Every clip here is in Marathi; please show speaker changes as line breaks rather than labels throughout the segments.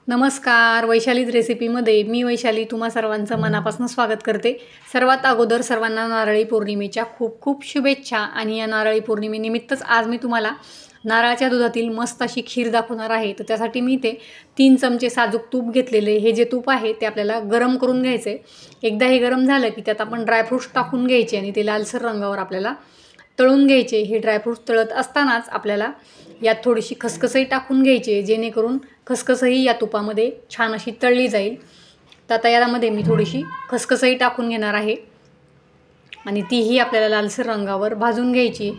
नमस्कार, वैशालीज रेसिपीमध्ये मी वैशाली तुम्हा सर्वांचं मनापासून स्वागत करते। सर्वात अगोदर सर्वांना नारळी पौर्णिमेच्या खूप खूप शुभेच्छा। आणि या नारळी पौर्णिमेनिमित्तच आज मी तुम्हाला नारळाच्या दुधातील मस्त अशी खीर दाखवणार आहे। तर त्यासाठी मी इथे 3 चमचे साजूक तूप घेतलेले। हे जे तूप आहे ते आपल्याला गरम करून घ्यायचे। एकदा हे गरम झालं की त्यात आपण ड्रायफ्रूट्स टाकून घ्यायचे आणि ते लालसर रंगावर आपल्याला तळून घ्यायचे। हे ड्रायफ्रूट्स तळत असतानाच आपल्याला यात थोडीशी खसखसही टाकून घ्यायची, जेणेकरून खसखसही या तुपामध्ये छान अशी तळली जाईल। तर आता यामध्ये मी थोडीशी खसखसही टाकून घेणार आहे आणि तीही आपल्याला लालसर रंगावर भाजून घ्यायची।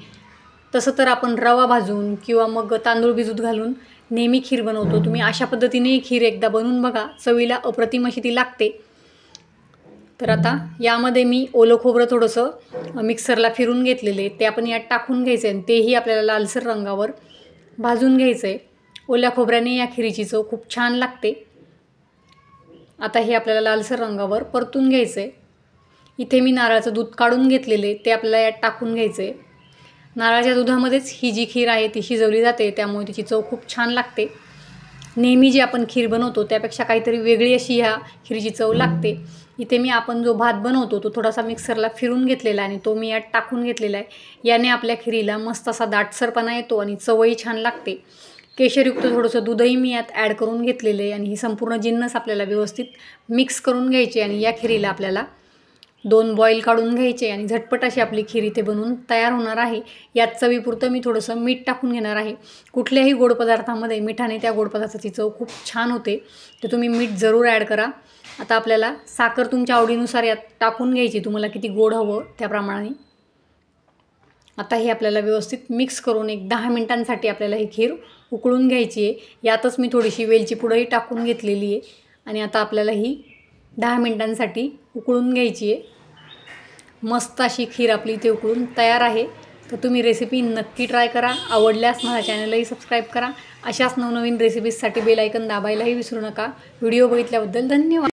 तसं तर आपण रवा भाजून किंवा मग तांदूळ भिजत घालून नेहमी खीर बनवतो। तुम्ही अशा पद्धतीने खीर एकदा बनवून बघा, चवीला अप्रतिम अशी ती लागते। तर आता यामध्ये मी ओलं खोबरं थोडंसं मिक्सरला फिरून घेतलेले ते आपण यात टाकून घ्यायचं आणि तेही आपल्याला लालसर रंगावर भाजून घ्यायचं आहे। ओल्या खोबऱ्याने या खीरीची चव खूप छान लागते। आता हे आपल्याला लालसर रंगावर परतून घ्यायचं आहे। इथे मी नारळाचं दूध काढून घेतलेले ते आपल्याला यात टाकून घ्यायचं आहे। नारळाच्या दुधामध्येच ही जी खीर आहे ती शिजवली जाते, त्यामुळे तिची चव खूप छान लागते। नेहमी जी आपण खीर बनवतो त्यापेक्षा काहीतरी वेगळी अशी ह्या खीरीची चव लागते। इथे मी आपण जो भात बनवतो तो थोडासा मिक्सरला फिरून घेतलेला आणि तो मी यात टाकून घेतलेला आहे। याने आपल्या खीरीला मस्त असा दाटसरपणा येतो आणि चवही छान लागते। केशरयुक्त थोडंसं दूधही मी यात ॲड करून घेतलेलं आहे आणि ही संपूर्ण जिन्नस आपल्याला व्यवस्थित मिक्स करून घ्यायची आणि या खीरीला आपल्याला 2 बॉईल काढून घ्यायचे आणि झटपट अशी आपली खीर इथे बनवून तयार होणार आहे। यात चवीपुरतं मी थोडंसं मीठ टाकून घेणार आहे। कुठल्याही गोड पदार्थामध्ये मिठाने त्या गोड पदार्थाची चव खूप छान होते, तर तुम्ही मीठ जरूर ॲड करा। आता आपल्याला साखर तुमच्या आवडीनुसार यात टाकून घ्यायची, तुम्हाला किती गोड हवं त्याप्रमाणे। आता हे आपल्याला व्यवस्थित मिक्स करून एक 10 मिनिटांसाठी आपल्याला ही खीर उकळून घ्यायची आहे। यातच मी थोडीशी वेलची पूडही टाकून घेतलेली आहे आणि आता आपल्याला ही 10 मिनिटांसाठी उकळून घ्यायची आहे। मस्त अशी खीर आपली इथे उकळून तयार आहे। तर तुम्ही रेसिपी नक्की ट्राय करा। आवडल्यास माझ्या चॅनललाही सबस्क्राईब करा। अशाच नवनवीन रेसिपीजसाठी बेल आयकन दाबायलाही विसरू नका। व्हिडिओ बघितल्याबद्दल धन्यवाद।